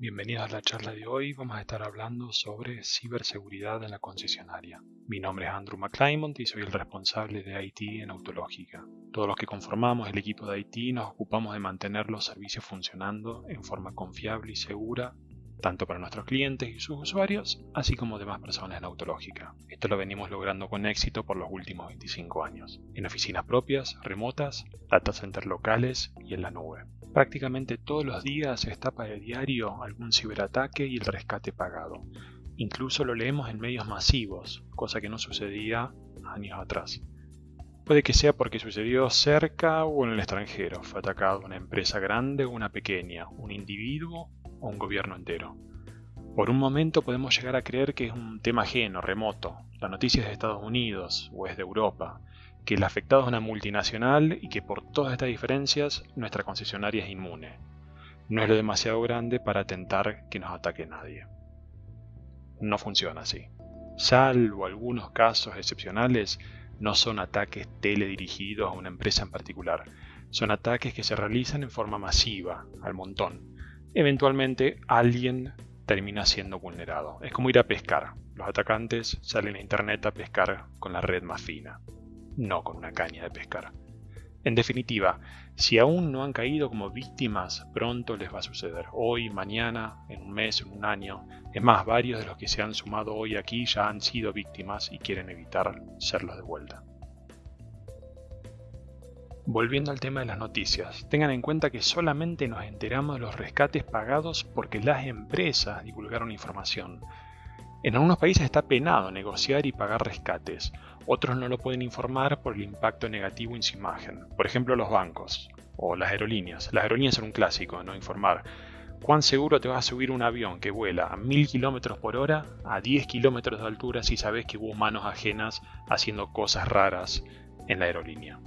Bienvenidos a la charla de hoy. Vamos a estar hablando sobre ciberseguridad en la concesionaria. Mi nombre es Andrew McClymont y soy el responsable de IT en Autológica. Todos los que conformamos el equipo de IT nos ocupamos de mantener los servicios funcionando en forma confiable y segura, tanto para nuestros clientes y sus usuarios, así como demás personas en Autológica. Esto lo venimos logrando con éxito por los últimos 25 años, en oficinas propias, remotas, data centers locales y en la nube. Prácticamente todos los días se destapa de diario algún ciberataque y el rescate pagado. Incluso lo leemos en medios masivos, cosa que no sucedía años atrás. Puede que sea porque sucedió cerca o en el extranjero, fue atacado una empresa grande o una pequeña, un individuo o un gobierno entero. Por un momento podemos llegar a creer que es un tema ajeno, remoto, la noticia es de Estados Unidos o es de Europa, que el afectado es una multinacional y que por todas estas diferencias nuestra concesionaria es inmune. No es lo demasiado grande para tentar que nos ataque nadie. No funciona así. Salvo algunos casos excepcionales, no son ataques teledirigidos a una empresa en particular. Son ataques que se realizan en forma masiva, al montón. Eventualmente alguien termina siendo vulnerado. Es como ir a pescar. Los atacantes salen a internet a pescar con la red más fina, no con una caña de pescar. En definitiva, si aún no han caído como víctimas, pronto les va a suceder. Hoy, mañana, en un mes, en un año. Es más, varios de los que se han sumado hoy aquí ya han sido víctimas y quieren evitar serlos de vuelta. Volviendo al tema de las noticias, tengan en cuenta que solamente nos enteramos de los rescates pagados porque las empresas divulgaron información. En algunos países está penado negociar y pagar rescates, otros no lo pueden informar por el impacto negativo en su imagen. Por ejemplo, los bancos o las aerolíneas. Las aerolíneas son un clásico, no informar. ¿Cuán seguro te vas a subir un avión que vuela a 1000 km por hora a 10 km de altura si sabes que hubo manos ajenas haciendo cosas raras en la aerolínea?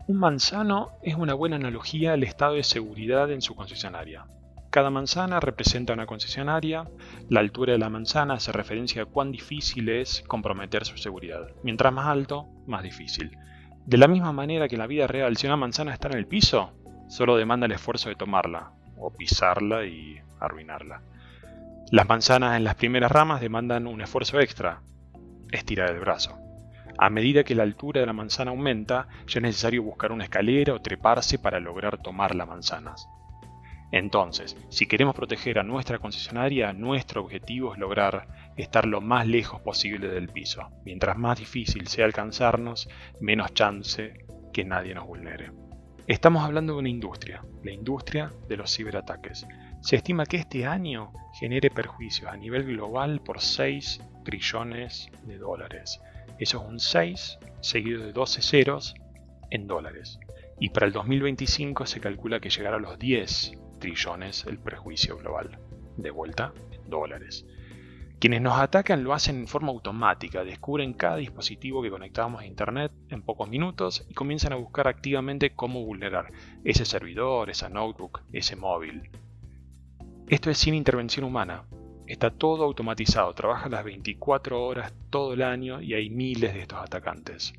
Un manzano es una buena analogía al estado de seguridad en su concesionaria. Cada manzana representa una concesionaria, la altura de la manzana hace referencia a cuán difícil es comprometer su seguridad. Mientras más alto, más difícil. De la misma manera que en la vida real, si una manzana está en el piso, solo demanda el esfuerzo de tomarla, o pisarla y arruinarla. Las manzanas en las primeras ramas demandan un esfuerzo extra, estirar el brazo. A medida que la altura de la manzana aumenta, ya es necesario buscar una escalera o treparse para lograr tomar las manzanas. Entonces, si queremos proteger a nuestra concesionaria, nuestro objetivo es lograr estar lo más lejos posible del piso. Mientras más difícil sea alcanzarnos, menos chance que nadie nos vulnere. Estamos hablando de una industria, la industria de los ciberataques. Se estima que este año genere perjuicios a nivel global por 6 trillones de dólares. Eso es un 6 seguido de 12 ceros en dólares. Y para el 2025 se calcula que llegará a los 10 trillones el perjuicio global. De vuelta, en dólares. Quienes nos atacan lo hacen en forma automática, descubren cada dispositivo que conectamos a internet en pocos minutos y comienzan a buscar activamente cómo vulnerar ese servidor, esa notebook, ese móvil. Esto es sin intervención humana. Está todo automatizado, trabaja las 24 horas todo el año y hay miles de estos atacantes.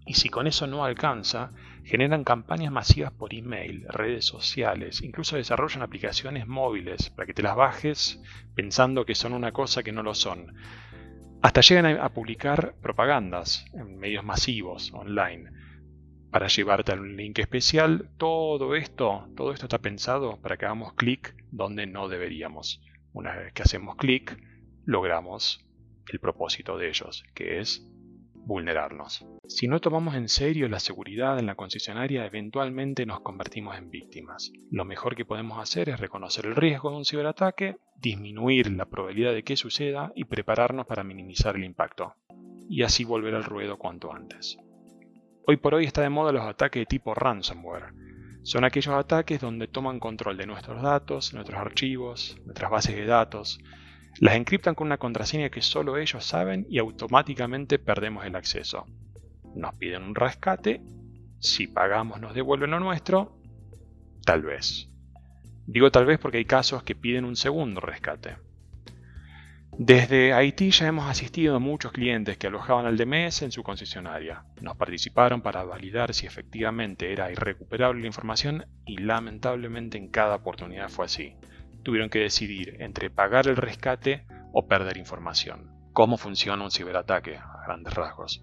Y si con eso no alcanza, generan campañas masivas por email, redes sociales, incluso desarrollan aplicaciones móviles para que te las bajes pensando que son una cosa que no lo son. Hasta llegan a publicar propagandas en medios masivos, online, para llevarte a un link especial. Todo esto está pensado para que hagamos clic donde no deberíamos. Una vez que hacemos clic, logramos el propósito de ellos, que es vulnerarnos. Si no tomamos en serio la seguridad en la concesionaria, eventualmente nos convertimos en víctimas. Lo mejor que podemos hacer es reconocer el riesgo de un ciberataque, disminuir la probabilidad de que suceda y prepararnos para minimizar el impacto, y así volver al ruedo cuanto antes. Hoy por hoy está de moda los ataques de tipo ransomware. Son aquellos ataques donde toman control de nuestros datos, nuestros archivos, nuestras bases de datos, las encriptan con una contraseña que solo ellos saben y automáticamente perdemos el acceso. Nos piden un rescate, si pagamos nos devuelven lo nuestro, tal vez. Digo tal vez porque hay casos que piden un segundo rescate. Desde Haití ya hemos asistido a muchos clientes que alojaban al DMS en su concesionaria. Nos participaron para validar si efectivamente era irrecuperable la información y lamentablemente en cada oportunidad fue así. tuvieron que decidir entre pagar el rescate o perder información. ¿Cómo funciona un ciberataque? A grandes rasgos.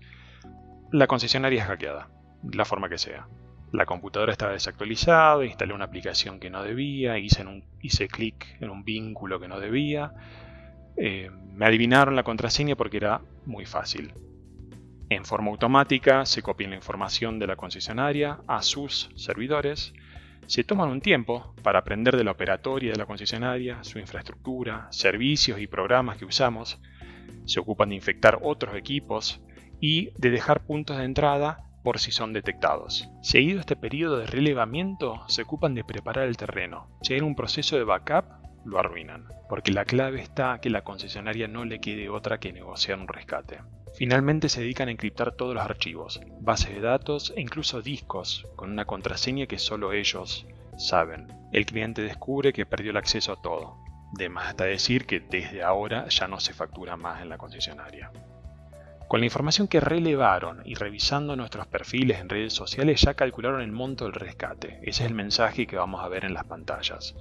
La concesionaria es hackeada, de la forma que sea. La computadora estaba desactualizada, instalé una aplicación que no debía, hice clic en un vínculo que no debía. Me adivinaron la contraseña porque era muy fácil. En forma automática se copia la información de la concesionaria a sus servidores. Se toman un tiempo para aprender de la operatoria de la concesionaria, su infraestructura, servicios y programas que usamos. Se ocupan de infectar otros equipos y de dejar puntos de entrada por si son detectados. Seguido este periodo de relevamiento, se ocupan de preparar el terreno. Si hay un proceso de backup, lo arruinan, porque la clave está que la concesionaria no le quede otra que negociar un rescate. Finalmente se dedican a encriptar todos los archivos, bases de datos e incluso discos, con una contraseña que solo ellos saben. El cliente descubre que perdió el acceso a todo. De más hasta decir que desde ahora ya no se factura más en la concesionaria. Con la información que relevaron y revisando nuestros perfiles en redes sociales ya calcularon el monto del rescate. Ese es el mensaje que vamos a ver en las pantallas.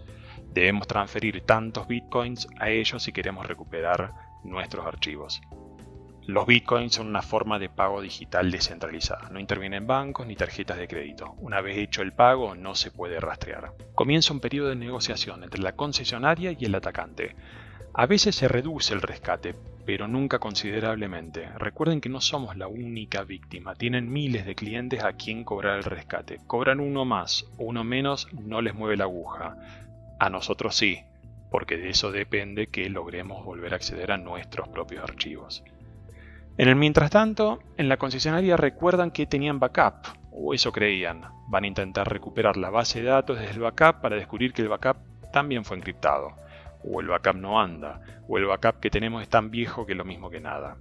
Debemos transferir tantos bitcoins a ellos si queremos recuperar nuestros archivos. Los bitcoins son una forma de pago digital descentralizada. No intervienen bancos ni tarjetas de crédito. Una vez hecho el pago no se puede rastrear. Comienza un periodo de negociación entre la concesionaria y el atacante. A veces se reduce el rescate, pero nunca considerablemente. Recuerden que no somos la única víctima. Tienen miles de clientes a quien cobrar el rescate. Cobran uno más o uno menos, no les mueve la aguja. A nosotros sí, porque de eso depende que logremos volver a acceder a nuestros propios archivos. En el mientras tanto, en la concesionaria recuerdan que tenían backup, o eso creían. Van a intentar recuperar la base de datos desde el backup para descubrir que el backup también fue encriptado. O el backup no anda, o el backup que tenemos es tan viejo que es lo mismo que nada.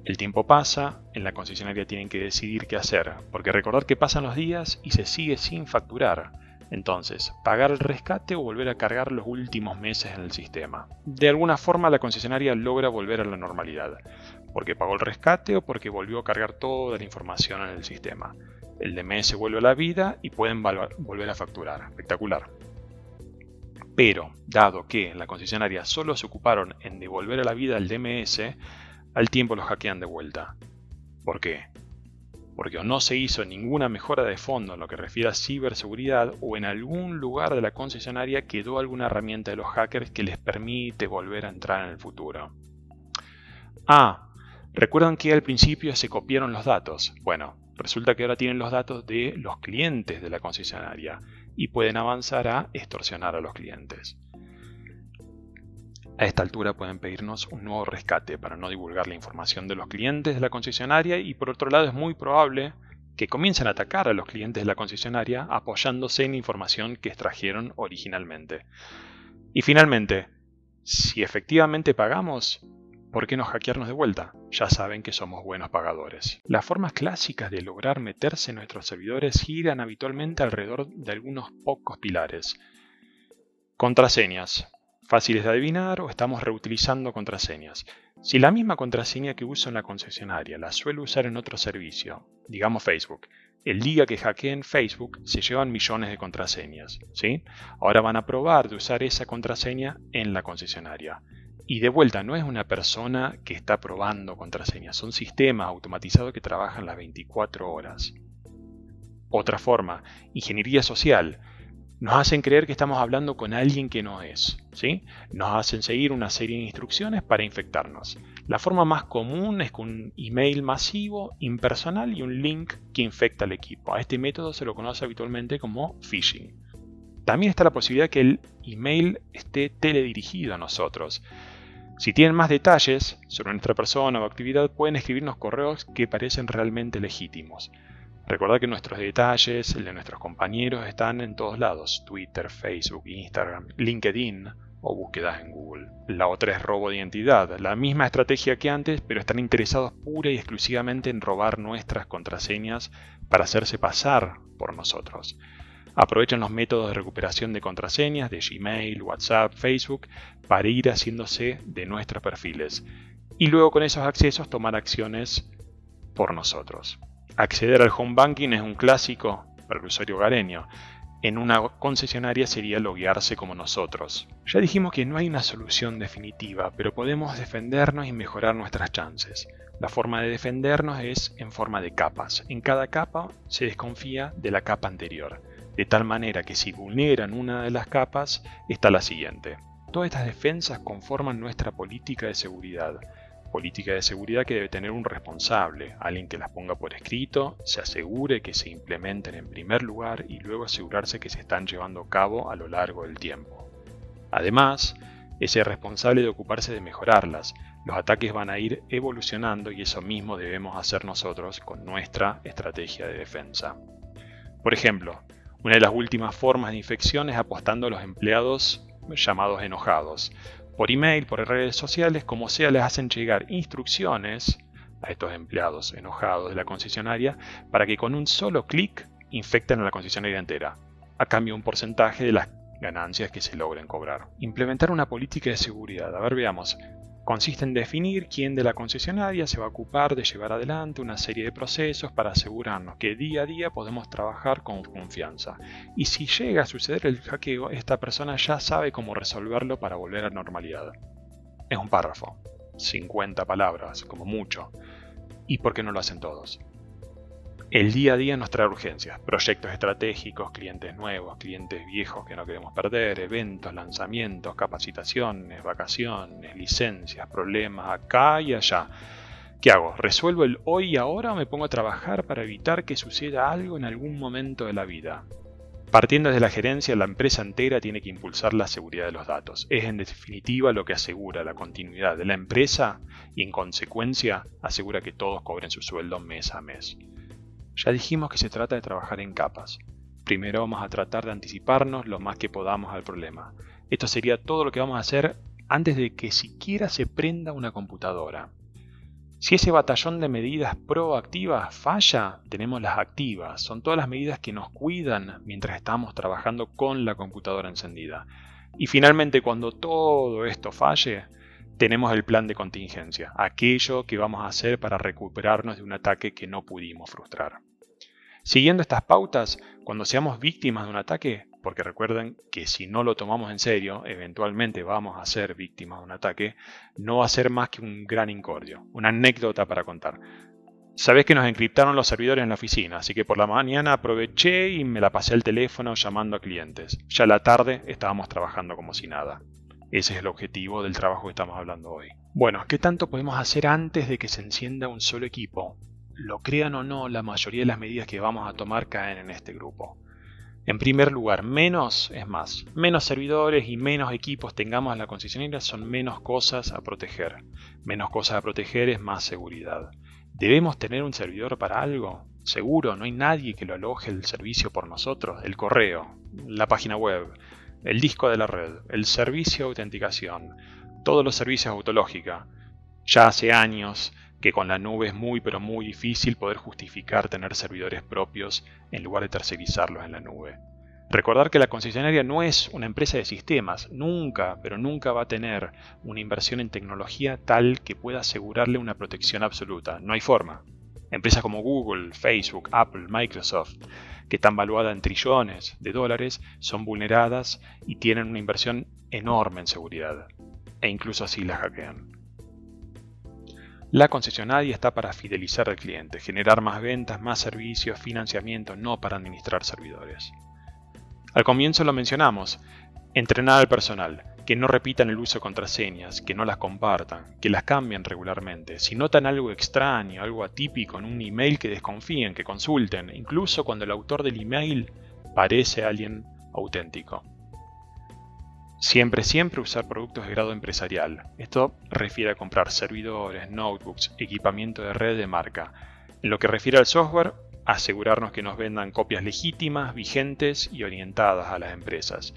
El tiempo pasa, en la concesionaria tienen que decidir qué hacer, porque recordar que pasan los días y se sigue sin facturar. Entonces, pagar el rescate o volver a cargar los últimos meses en el sistema. De alguna forma la concesionaria logra volver a la normalidad, porque pagó el rescate o porque volvió a cargar toda la información en el sistema. El DMS vuelve a la vida y pueden volver a facturar. Espectacular. Pero, dado que en la concesionaria solo se ocuparon en devolver a la vida el DMS, al tiempo los hackean de vuelta. ¿Por qué? Porque o no se hizo ninguna mejora de fondo en lo que refiere a ciberseguridad o en algún lugar de la concesionaria quedó alguna herramienta de los hackers que les permite volver a entrar en el futuro. ¿Recuerdan que al principio se copiaron los datos? Bueno, resulta que ahora tienen los datos de los clientes de la concesionaria y pueden avanzar a extorsionar a los clientes. A esta altura pueden pedirnos un nuevo rescate para no divulgar la información de los clientes de la concesionaria y por otro lado es muy probable que comiencen a atacar a los clientes de la concesionaria apoyándose en información que extrajeron originalmente. Y finalmente, si efectivamente pagamos, ¿por qué no hackearnos de vuelta? Ya saben que somos buenos pagadores. Las formas clásicas de lograr meterse en nuestros servidores giran habitualmente alrededor de algunos pocos pilares. Contraseñas. Fáciles de adivinar o estamos reutilizando contraseñas. Si la misma contraseña que uso en la concesionaria la suelo usar en otro servicio, digamos Facebook, el día que hackeen Facebook se llevan millones de contraseñas, ¿sí? Ahora van a probar de usar esa contraseña en la concesionaria. Y de vuelta, no es una persona que está probando contraseñas, son sistemas automatizados que trabajan las 24 horas. Otra forma, ingeniería social. Nos hacen creer que estamos hablando con alguien que no es, ¿sí? Nos hacen seguir una serie de instrucciones para infectarnos. La forma más común es con un email masivo, impersonal y un link que infecta al equipo. A este método se lo conoce habitualmente como phishing. También está la posibilidad que el email esté teledirigido a nosotros. Si tienen más detalles sobre nuestra persona o actividad, pueden escribirnos correos que parecen realmente legítimos. Recordad que nuestros detalles, el de nuestros compañeros, están en todos lados: Twitter, Facebook, Instagram, LinkedIn o búsquedas en Google. La otra es robo de identidad, la misma estrategia que antes, pero están interesados pura y exclusivamente en robar nuestras contraseñas para hacerse pasar por nosotros. Aprovechan los métodos de recuperación de contraseñas de Gmail, WhatsApp, Facebook para ir haciéndose de nuestros perfiles y luego con esos accesos tomar acciones por nosotros. Acceder al home banking es un clásico para el usuario hogareño. En una concesionaria sería loguearse como nosotros. Ya dijimos que no hay una solución definitiva, pero podemos defendernos y mejorar nuestras chances. La forma de defendernos es en forma de capas. En cada capa se desconfía de la capa anterior, de tal manera que si vulneran una de las capas, está la siguiente. Todas estas defensas conforman nuestra política de seguridad. Política de seguridad que debe tener un responsable, alguien que las ponga por escrito, se asegure que se implementen en primer lugar y luego asegurarse que se están llevando a cabo a lo largo del tiempo. Además, ese responsable de ocuparse de mejorarlas. Los ataques van a ir evolucionando y eso mismo debemos hacer nosotros con nuestra estrategia de defensa. Por ejemplo, una de las últimas formas de infección es apostando a los empleados llamados enojados. Por email, por redes sociales, como sea, les hacen llegar instrucciones a estos empleados enojados de la concesionaria para que con un solo clic infecten a la concesionaria entera, a cambio de un porcentaje de las ganancias que se logren cobrar. Implementar una política de seguridad. A ver, veamos. Consiste en definir quién de la concesionaria se va a ocupar de llevar adelante una serie de procesos para asegurarnos que día a día podemos trabajar con confianza. Y si llega a suceder el hackeo, esta persona ya sabe cómo resolverlo para volver a la normalidad. Es un párrafo, 50 palabras, como mucho. ¿Y por qué no lo hacen todos? El día a día nos trae urgencias, proyectos estratégicos, clientes nuevos, clientes viejos que no queremos perder, eventos, lanzamientos, capacitaciones, vacaciones, licencias, problemas acá y allá. ¿Qué hago? ¿Resuelvo el hoy y ahora o me pongo a trabajar para evitar que suceda algo en algún momento de la vida? Partiendo desde la gerencia, la empresa entera tiene que impulsar la seguridad de los datos. Es en definitiva lo que asegura la continuidad de la empresa y en consecuencia asegura que todos cobren su sueldo mes a mes. Ya dijimos que se trata de trabajar en capas. Primero vamos a tratar de anticiparnos lo más que podamos al problema. Esto sería todo lo que vamos a hacer antes de que siquiera se prenda una computadora. Si ese batallón de medidas proactivas falla, tenemos las activas. Son todas las medidas que nos cuidan mientras estamos trabajando con la computadora encendida. Y finalmente, cuando todo esto falle, tenemos el plan de contingencia, aquello que vamos a hacer para recuperarnos de un ataque que no pudimos frustrar. Siguiendo estas pautas, cuando seamos víctimas de un ataque, porque recuerden que si no lo tomamos en serio, eventualmente vamos a ser víctimas de un ataque, no va a ser más que un gran incordio, una anécdota para contar. Sabés que nos encriptaron los servidores en la oficina, así que por la mañana aproveché y me la pasé al teléfono llamando a clientes. Ya a la tarde estábamos trabajando como si nada. Ese es el objetivo del trabajo que estamos hablando hoy. Bueno, ¿qué tanto podemos hacer antes de que se encienda un solo equipo? Lo crean o no, la mayoría de las medidas que vamos a tomar caen en este grupo. En primer lugar, menos es más. Menos servidores y menos equipos tengamos en la concesionaria son menos cosas a proteger. Menos cosas a proteger es más seguridad. ¿Debemos tener un servidor para algo? Seguro, no hay nadie que lo aloje el servicio por nosotros. El correo, la página web, el disco de la red, el servicio de autenticación, todos los servicios autológica. Ya hace años que con la nube es muy pero muy difícil poder justificar tener servidores propios en lugar de tercerizarlos en la nube. Recordar que la concesionaria no es una empresa de sistemas, nunca, pero nunca va a tener una inversión en tecnología tal que pueda asegurarle una protección absoluta. No hay forma. Empresas como Google, Facebook, Apple, Microsoft, que están valuadas en trillones de dólares, son vulneradas y tienen una inversión enorme en seguridad, e incluso así las hackean. La concesionaria está para fidelizar al cliente, generar más ventas, más servicios, financiamiento, no para administrar servidores. Al comienzo lo mencionamos, entrenar al personal, que no repitan el uso de contraseñas, que no las compartan, que las cambien regularmente. Si notan algo extraño, algo atípico en un email, que desconfíen, que consulten, incluso cuando el autor del email parece alguien auténtico. Siempre usar productos de grado empresarial. Esto refiere a comprar servidores, notebooks, equipamiento de red de marca. En lo que refiere al software, asegurarnos que nos vendan copias legítimas, vigentes y orientadas a las empresas.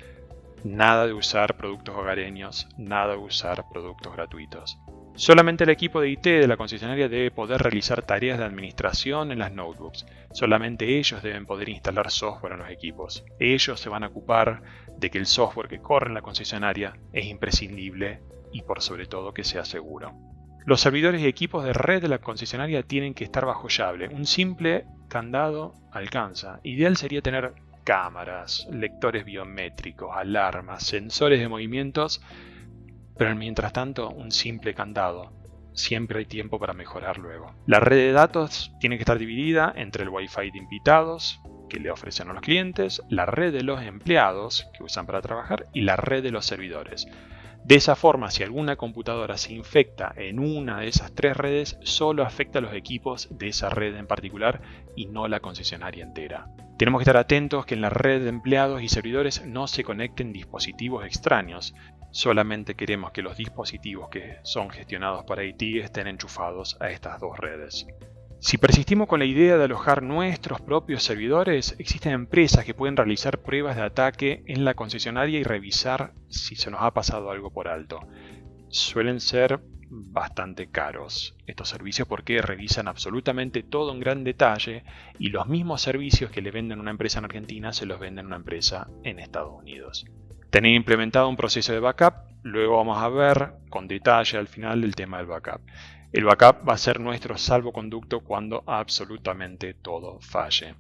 Nada de usar productos hogareños, nada de usar productos gratuitos. Solamente el equipo de IT de la concesionaria debe poder realizar tareas de administración en las notebooks. Solamente ellos deben poder instalar software en los equipos. Ellos se van a ocupar de que el software que corre en la concesionaria es imprescindible y por sobre todo que sea seguro. Los servidores y equipos de red de la concesionaria tienen que estar bajo llave. Un simple candado alcanza. Ideal sería tener cámaras, lectores biométricos, alarmas, sensores de movimientos, pero mientras tanto un simple candado. Siempre hay tiempo para mejorar luego. La red de datos tiene que estar dividida entre el Wi-Fi de invitados que le ofrecen a los clientes, la red de los empleados que usan para trabajar y la red de los servidores. De esa forma, si alguna computadora se infecta en una de esas tres redes, solo afecta a los equipos de esa red en particular y no la concesionaria entera. Tenemos que estar atentos que en la red de empleados y servidores no se conecten dispositivos extraños. Solamente queremos que los dispositivos que son gestionados por IT estén enchufados a estas dos redes. Si persistimos con la idea de alojar nuestros propios servidores, existen empresas que pueden realizar pruebas de ataque en la concesionaria y revisar si se nos ha pasado algo por alto. Suelen ser bastante caros estos servicios porque revisan absolutamente todo en gran detalle y los mismos servicios que le venden a una empresa en Argentina se los venden a una empresa en Estados Unidos. Tener implementado un proceso de backup, luego vamos a ver con detalle al final el tema del backup. El backup va a ser nuestro salvoconducto cuando absolutamente todo falle.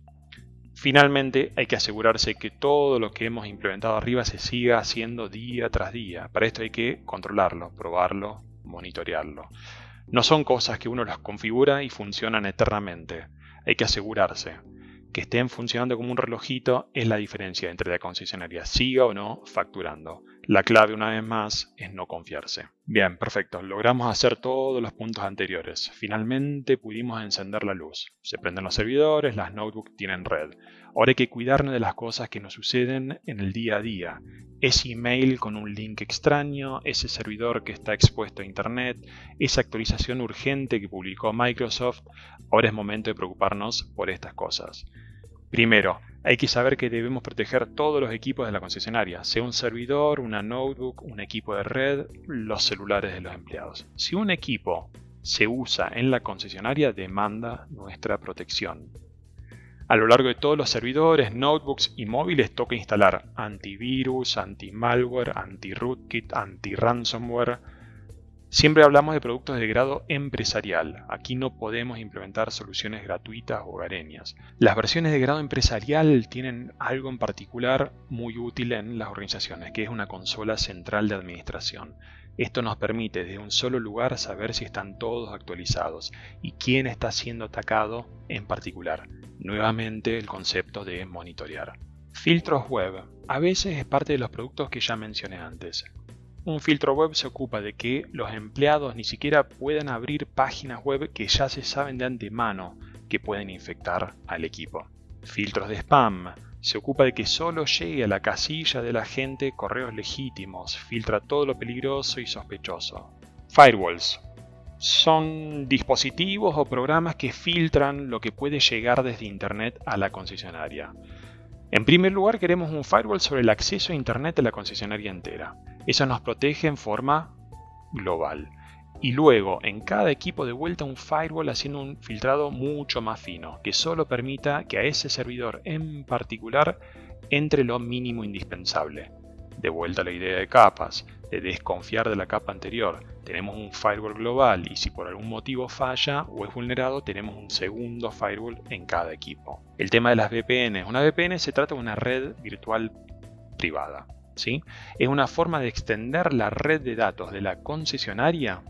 Finalmente, hay que asegurarse que todo lo que hemos implementado arriba se siga haciendo día tras día. Para esto hay que controlarlo, probarlo, monitorearlo. No son cosas que uno las configura y funcionan eternamente. Hay que asegurarse. Que estén funcionando como un relojito es la diferencia entre la concesionaria siga o no facturando. La clave, una vez más, es no confiarse. Bien, perfecto. Logramos hacer todos los puntos anteriores. Finalmente pudimos encender la luz. Se prenden los servidores, las notebooks tienen red. Ahora hay que cuidarnos de las cosas que nos suceden en el día a día. Ese email con un link extraño, ese servidor que está expuesto a internet, esa actualización urgente que publicó Microsoft. Ahora es momento de preocuparnos por estas cosas. Primero, hay que saber que debemos proteger todos los equipos de la concesionaria, sea un servidor, una notebook, un equipo de red, los celulares de los empleados. Si un equipo se usa en la concesionaria, demanda nuestra protección. A lo largo de todos los servidores, notebooks y móviles toca instalar antivirus, anti-malware, anti-rootkit, anti-ransomware. Siempre hablamos de productos de grado empresarial. Aquí no podemos implementar soluciones gratuitas o hogareñas. Las versiones de grado empresarial tienen algo en particular muy útil en las organizaciones, que es una consola central de administración. Esto nos permite desde un solo lugar saber si están todos actualizados y quién está siendo atacado en particular. Nuevamente el concepto de monitorear. Filtros web. A veces es parte de los productos que ya mencioné antes. Un filtro web se ocupa de que los empleados ni siquiera puedan abrir páginas web que ya se saben de antemano que pueden infectar al equipo. Filtros de spam. Se ocupa de que solo llegue a la casilla de la gente correos legítimos. Filtra todo lo peligroso y sospechoso. Firewalls. Son dispositivos o programas que filtran lo que puede llegar desde Internet a la concesionaria. En primer lugar, queremos un firewall sobre el acceso a Internet de la concesionaria entera. Eso nos protege en forma global. Y luego, en cada equipo de vuelta un firewall haciendo un filtrado mucho más fino, que solo permita que a ese servidor en particular entre lo mínimo indispensable. De vuelta la idea de capas, de desconfiar de la capa anterior. Tenemos un firewall global y si por algún motivo falla o es vulnerado, tenemos un segundo firewall en cada equipo. El tema de las VPNs. Una VPN se trata de una red virtual privada, ¿sí? Es una forma de extender la red de datos de la concesionaria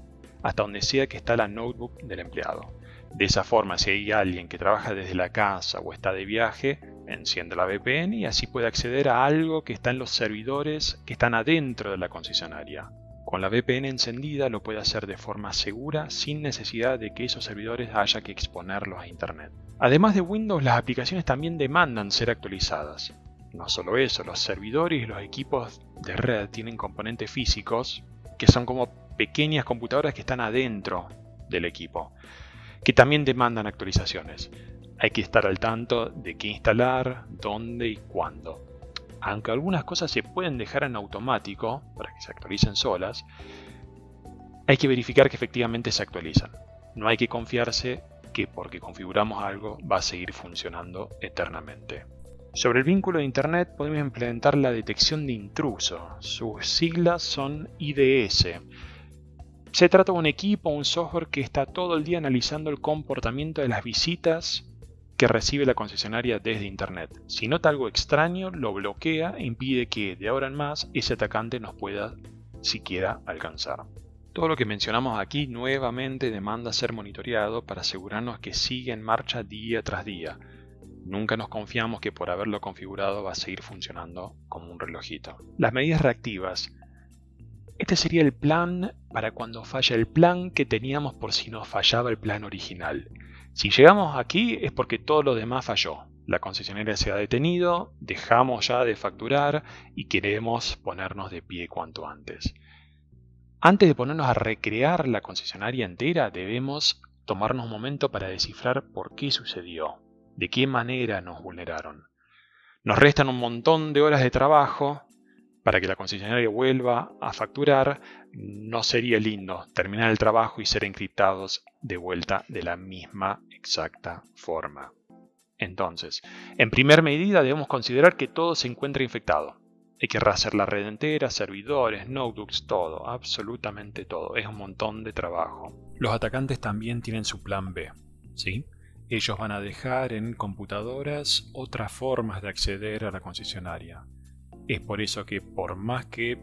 hasta donde sea que está la notebook del empleado. De esa forma, si hay alguien que trabaja desde la casa o está de viaje, enciende la VPN y así puede acceder a algo que está en los servidores que están adentro de la concesionaria. Con la VPN encendida lo puede hacer de forma segura sin necesidad de que esos servidores haya que exponerlos a Internet. Además de Windows, las aplicaciones también demandan ser actualizadas. No solo eso, los servidores y los equipos de red tienen componentes físicos que son como pequeñas computadoras que están adentro del equipo, que también demandan actualizaciones. Hay que estar al tanto de qué instalar, dónde y cuándo. Aunque algunas cosas se pueden dejar en automático para que se actualicen solas, hay que verificar que efectivamente se actualizan. No hay que confiarse que porque configuramos algo va a seguir funcionando eternamente. Sobre el vínculo de Internet podemos implementar la detección de intruso. Sus siglas son IDS. Se trata de un equipo o un software que está todo el día analizando el comportamiento de las visitas que recibe la concesionaria desde Internet. Si nota algo extraño, lo bloquea e impide que de ahora en más ese atacante nos pueda siquiera alcanzar. Todo lo que mencionamos aquí nuevamente demanda ser monitoreado para asegurarnos que sigue en marcha día tras día. Nunca nos confiamos que por haberlo configurado va a seguir funcionando como un relojito. Las medidas reactivas. Este sería el plan para cuando falla el plan que teníamos por si nos fallaba el plan original. Si llegamos aquí es porque todo lo demás falló. La concesionaria se ha detenido, dejamos ya de facturar y queremos ponernos de pie cuanto antes. Antes de ponernos a recrear la concesionaria entera, debemos tomarnos un momento para descifrar por qué sucedió, de qué manera nos vulneraron. Nos restan un montón de horas de trabajo para que la concesionaria vuelva a facturar. No sería lindo terminar el trabajo y ser encriptados de vuelta de la misma exacta forma. Entonces, en primera medida debemos considerar que todo se encuentra infectado. Hay que rehacer la red entera, servidores, notebooks, todo, absolutamente todo. Es un montón de trabajo. Los atacantes también tienen su plan B, ¿sí? Ellos van a dejar en computadoras otras formas de acceder a la concesionaria. Es por eso que por más que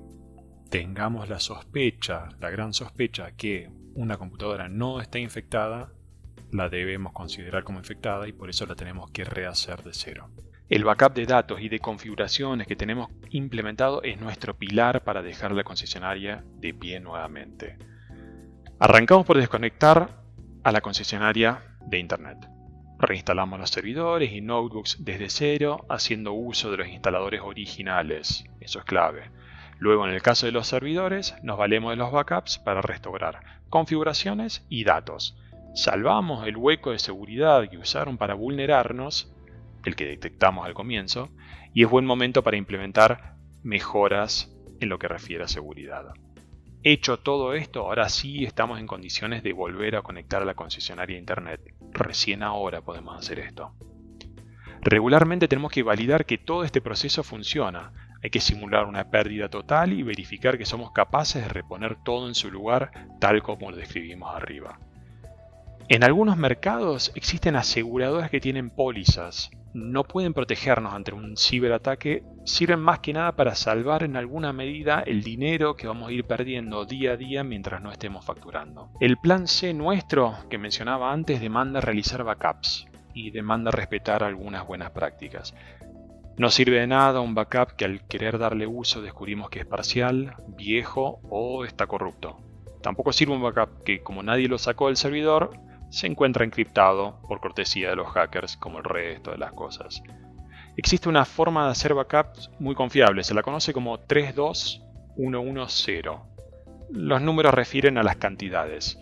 tengamos la sospecha, la gran sospecha que una computadora no está infectada, la debemos considerar como infectada y por eso la tenemos que rehacer de cero. El backup de datos y de configuraciones que tenemos implementado es nuestro pilar para dejar la concesionaria de pie nuevamente. Arrancamos por desconectar a la concesionaria de Internet. Reinstalamos los servidores y notebooks desde cero, haciendo uso de los instaladores originales. Eso es clave. Luego, en el caso de los servidores, nos valemos de los backups para restaurar configuraciones y datos. Salvamos el hueco de seguridad que usaron para vulnerarnos, el que detectamos al comienzo, y es buen momento para implementar mejoras en lo que refiere a seguridad. Hecho todo esto, ahora sí estamos en condiciones de volver a conectar a la concesionaria Internet. Recién ahora podemos hacer esto. Regularmente tenemos que validar que todo este proceso funciona. Hay que simular una pérdida total y verificar que somos capaces de reponer todo en su lugar tal como lo describimos arriba. En algunos mercados existen aseguradoras que tienen pólizas. No pueden protegernos ante un ciberataque, sirven más que nada para salvar en alguna medida el dinero que vamos a ir perdiendo día a día mientras no estemos facturando. El plan C nuestro, que mencionaba antes, demanda realizar backups y demanda respetar algunas buenas prácticas. No sirve de nada un backup que al querer darle uso descubrimos que es parcial, viejo o está corrupto. Tampoco sirve un backup que, como nadie lo sacó del servidor, se encuentra encriptado por cortesía de los hackers como el resto de las cosas. Existe una forma de hacer backups muy confiable, se la conoce como 32110. Los números refieren a las cantidades.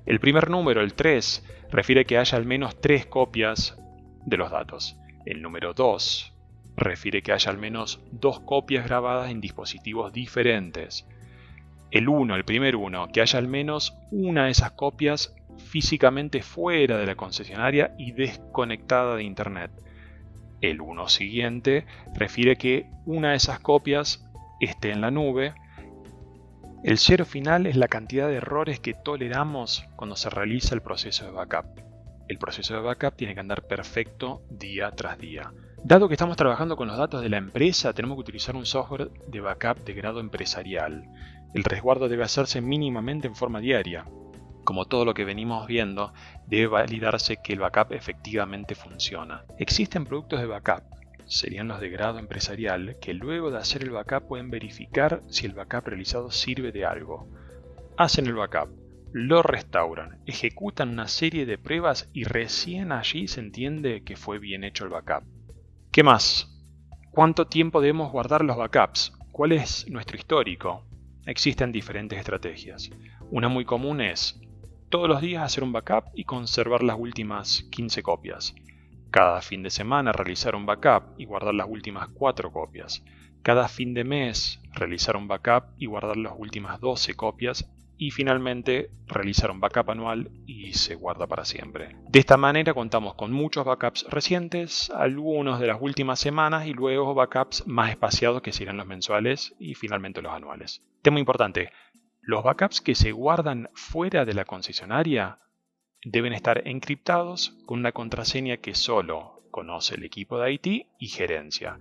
El primer número, el 3, refiere que haya al menos 3 copias de los datos. El número 2 refiere que haya al menos 2 copias grabadas en dispositivos diferentes. El 1, el primer 1, que haya al menos una de esas copias físicamente fuera de la concesionaria y desconectada de Internet. El 1 siguiente refiere que una de esas copias esté en la nube. El 0 final es la cantidad de errores que toleramos cuando se realiza el proceso de backup. El proceso de backup tiene que andar perfecto día tras día. Dado que estamos trabajando con los datos de la empresa, tenemos que utilizar un software de backup de grado empresarial. El resguardo debe hacerse mínimamente en forma diaria. Como todo lo que venimos viendo, debe validarse que el backup efectivamente funciona. Existen productos de backup, serían los de grado empresarial, que luego de hacer el backup pueden verificar si el backup realizado sirve de algo. Hacen el backup, lo restauran, ejecutan una serie de pruebas y recién allí se entiende que fue bien hecho el backup. ¿Qué más? ¿Cuánto tiempo debemos guardar los backups? ¿Cuál es nuestro histórico? Existen diferentes estrategias. Una muy común es todos los días hacer un backup y conservar las últimas 15 copias. Cada fin de semana realizar un backup y guardar las últimas 4 copias. Cada fin de mes realizar un backup y guardar las últimas 12 copias. Y finalmente realizar un backup anual y se guarda para siempre. De esta manera contamos con muchos backups recientes, algunos de las últimas semanas y luego backups más espaciados que serán los mensuales y finalmente los anuales. Tema importante. Los backups que se guardan fuera de la concesionaria deben estar encriptados con una contraseña que solo conoce el equipo de IT y gerencia.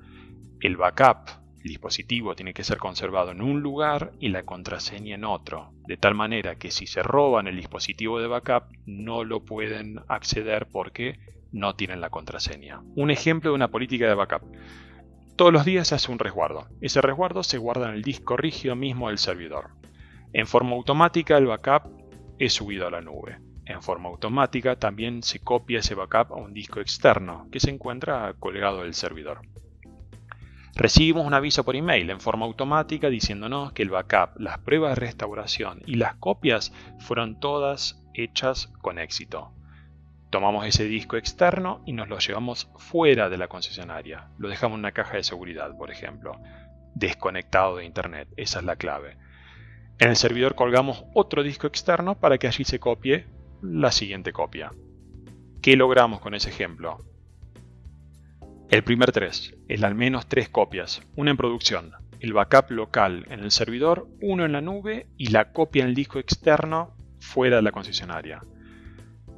El backup, el dispositivo, tiene que ser conservado en un lugar y la contraseña en otro, de tal manera que si se roban el dispositivo de backup no lo pueden acceder porque no tienen la contraseña. Un ejemplo de una política de backup. Todos los días se hace un resguardo. Ese resguardo se guarda en el disco rígido mismo del servidor. En forma automática el backup es subido a la nube. En forma automática también se copia ese backup a un disco externo que se encuentra colgado del servidor. Recibimos un aviso por email en forma automática diciéndonos que el backup, las pruebas de restauración y las copias fueron todas hechas con éxito. Tomamos ese disco externo y nos lo llevamos fuera de la concesionaria. Lo dejamos en una caja de seguridad, por ejemplo, desconectado de internet. Esa es la clave. En el servidor colgamos otro disco externo para que allí se copie la siguiente copia. ¿Qué logramos con ese ejemplo? El primer 3, el al menos 3 copias, una en producción, el backup local en el servidor, uno en la nube y la copia en el disco externo fuera de la concesionaria.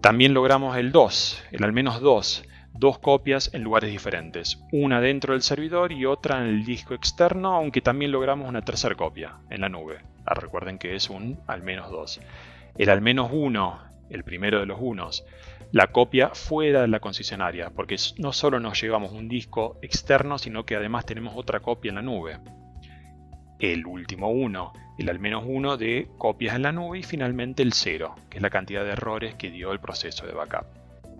También logramos el 2, el al menos 2 copias en lugares diferentes, una dentro del servidor y otra en el disco externo, aunque también logramos una tercera copia en la nube. Recuerden que es un al menos 2. El al menos 1, el primero de los unos, la copia fuera de la concesionaria, porque no solo nos llevamos un disco externo, sino que además tenemos otra copia en la nube. El último 1, el al menos 1 de copias en la nube y finalmente el 0, que es la cantidad de errores que dio el proceso de backup.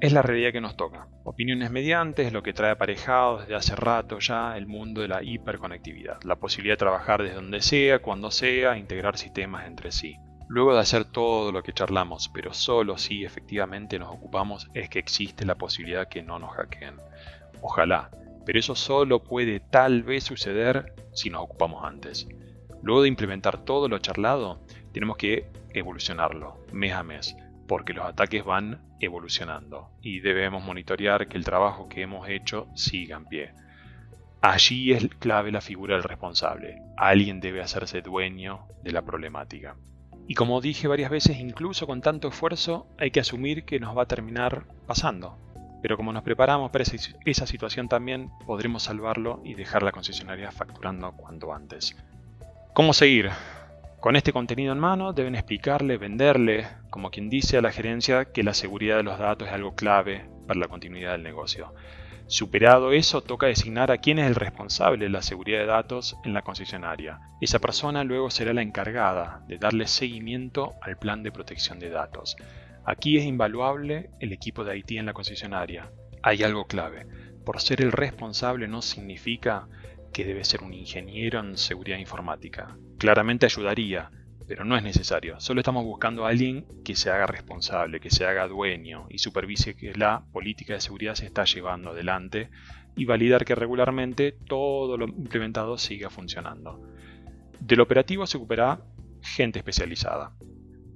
Es la realidad que nos toca. Opiniones mediante es lo que trae aparejado desde hace rato ya el mundo de la hiperconectividad, la posibilidad de trabajar desde donde sea, cuando sea, integrar sistemas entre sí. Luego de hacer todo lo que charlamos, pero solo si efectivamente nos ocupamos, es que existe la posibilidad que no nos hackeen. Ojalá, pero eso solo puede tal vez suceder si nos ocupamos antes. Luego de implementar todo lo charlado, tenemos que evolucionarlo mes a mes, porque los ataques van evolucionando y debemos monitorear que el trabajo que hemos hecho siga en pie. Allí es clave la figura del responsable. Alguien debe hacerse dueño de la problemática. Y como dije varias veces, incluso con tanto esfuerzo, hay que asumir que nos va a terminar pasando. Pero como nos preparamos para esa situación también, podremos salvarlo y dejar la concesionaria facturando cuanto antes. ¿Cómo seguir? Con este contenido en mano deben explicarle, venderle, como quien dice a la gerencia, que la seguridad de los datos es algo clave para la continuidad del negocio. Superado eso, toca designar a quién es el responsable de la seguridad de datos en la concesionaria. Esa persona luego será la encargada de darle seguimiento al plan de protección de datos. Aquí es invaluable el equipo de IT en la concesionaria. Hay algo clave. Por ser el responsable no significa que debe ser un ingeniero en seguridad informática. Claramente ayudaría, pero no es necesario. Solo estamos buscando a alguien que se haga responsable, que se haga dueño y supervise que la política de seguridad se está llevando adelante y validar que regularmente todo lo implementado siga funcionando. Del operativo se ocupará gente especializada.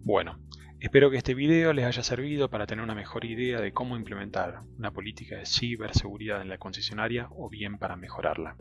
Bueno, espero que este video les haya servido para tener una mejor idea de cómo implementar una política de ciberseguridad en la concesionaria o bien para mejorarla.